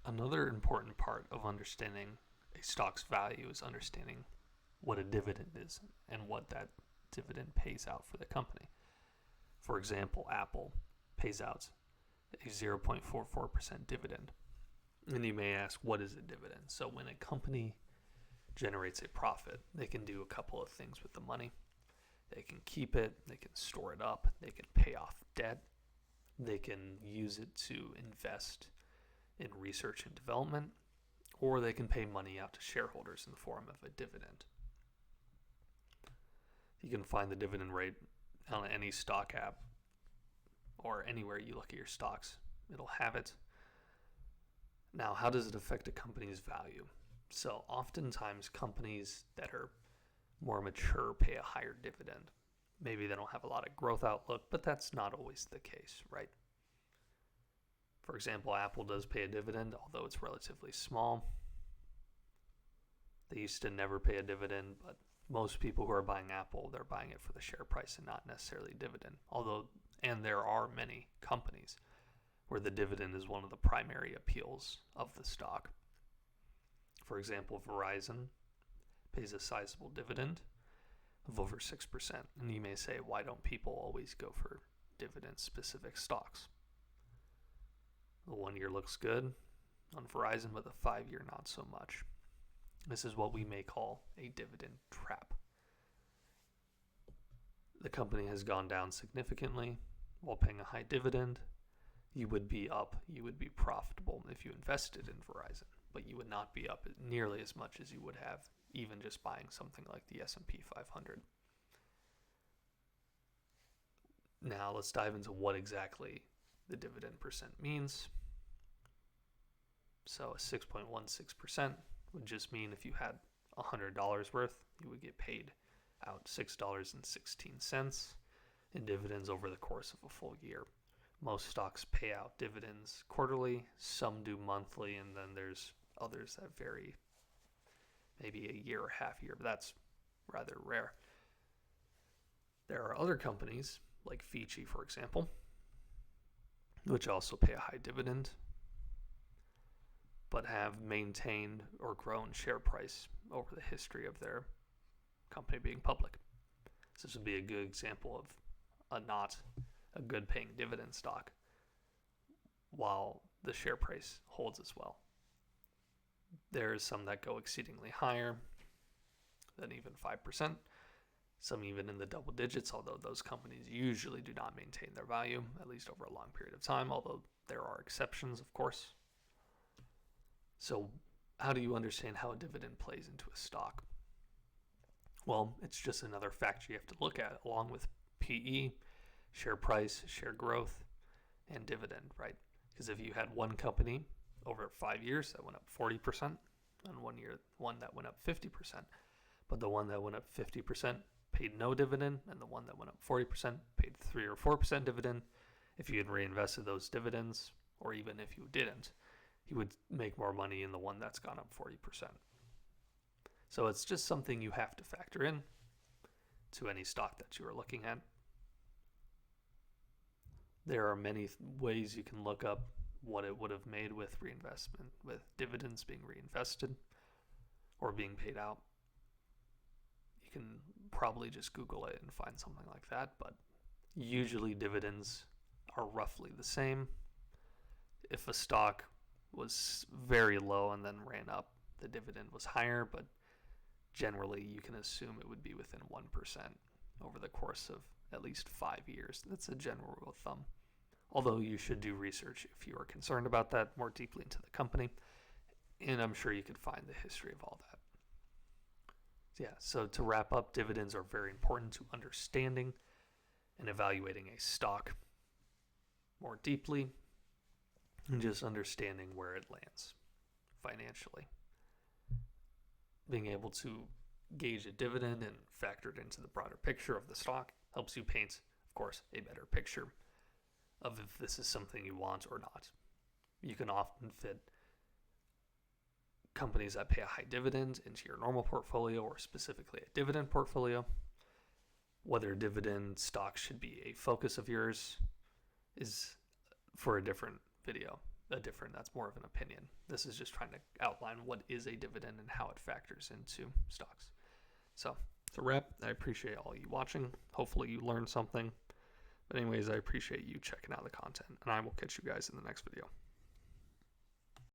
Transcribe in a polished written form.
Another important part of understanding a stock's value is understanding what a dividend is and what that dividend pays out for the company. For example, Apple pays out a 0.44% dividend. And you may ask, what is a dividend? So when a company generates a profit, they can do a couple of things with the money. They can keep it, they can store it up, they can pay off debt, they can use it to invest in research and development, or they can pay money out to shareholders in the form of a dividend. You can find the dividend rate on any stock app or anywhere you look at your stocks. It'll have it. Now, how does it affect a company's value? So oftentimes companies that are more mature pay a higher dividend. Maybe they don't have a lot of growth outlook, but that's not always the case, right? For example, Apple does pay a dividend, although it's relatively small. They used to never pay a dividend, but most people who are buying Apple, they're buying it for the share price and not necessarily dividend. And there are many companies where the dividend is one of the primary appeals of the stock. For example, Verizon pays a sizable dividend of over 6%. And you may say, why don't people always go for dividend-specific stocks? The 1 year looks good on Verizon, but the 5 year not so much. This is what we may call a dividend trap. The company has gone down significantly while paying a high dividend. You would be up, you would be profitable if you invested in Verizon, but you would not be up nearly as much as you would have even just buying something like the S&P 500. Now let's dive into what exactly the dividend percent means. So a 6.16% would just mean if you had $100 worth, you would get paid out $6.16 in dividends over the course of a full year. Most stocks pay out dividends quarterly, some do monthly, and then there's others that vary maybe a year or half year, but that's rather rare. There are other companies, like Fiji, for example, which also pay a high dividend, but have maintained or grown share price over the history of their company being public. So this would be a good example of not a good paying dividend stock while the share price holds as well. There's some that go exceedingly higher than even 5%, some even in the double digits, although those companies usually do not maintain their value, at least over a long period of time, although there are exceptions, of course. So how do you understand how a dividend plays into a stock? Well, it's just another factor you have to look at, along with PE, share price, share growth, and dividend, right? Because if you had one company over 5 years that went up 40%, and 1 year one that went up 50%, but the one that went up 50% paid no dividend, and the one that went up 40% paid 3 or 4% dividend, if you had reinvested those dividends, or even if you didn't, you would make more money in the one that's gone up 40%. So it's just something you have to factor in to any stock that you are looking at. There are many ways you can look up what it would have made with reinvestment, with dividends being reinvested or being paid out. You can probably just Google it and find something like that, but usually dividends are roughly the same. If a stock was very low and then ran up, the dividend was higher, but generally you can assume it would be within 1% over the course of at least 5 years. That's a general rule of thumb. Although you should do research if you are concerned about that more deeply into the company. And I'm sure you could find the history of all that. So to wrap up, dividends are very important to understanding and evaluating a stock more deeply and just understanding where it lands financially. Being able to gauge a dividend and factor it into the broader picture of the stock helps you paint, of course, a better picture of if this is something you want or not. You can often fit companies that pay a high dividend into your normal portfolio or specifically a dividend portfolio. Whether dividend stocks should be a focus of yours is for a different video. that's more of an opinion. This is just trying to outline what is a dividend and how it factors into stocks. So to wrap, I appreciate all you watching. Hopefully you learned something. But anyways, I appreciate you checking out the content, and I will catch you guys in the next video.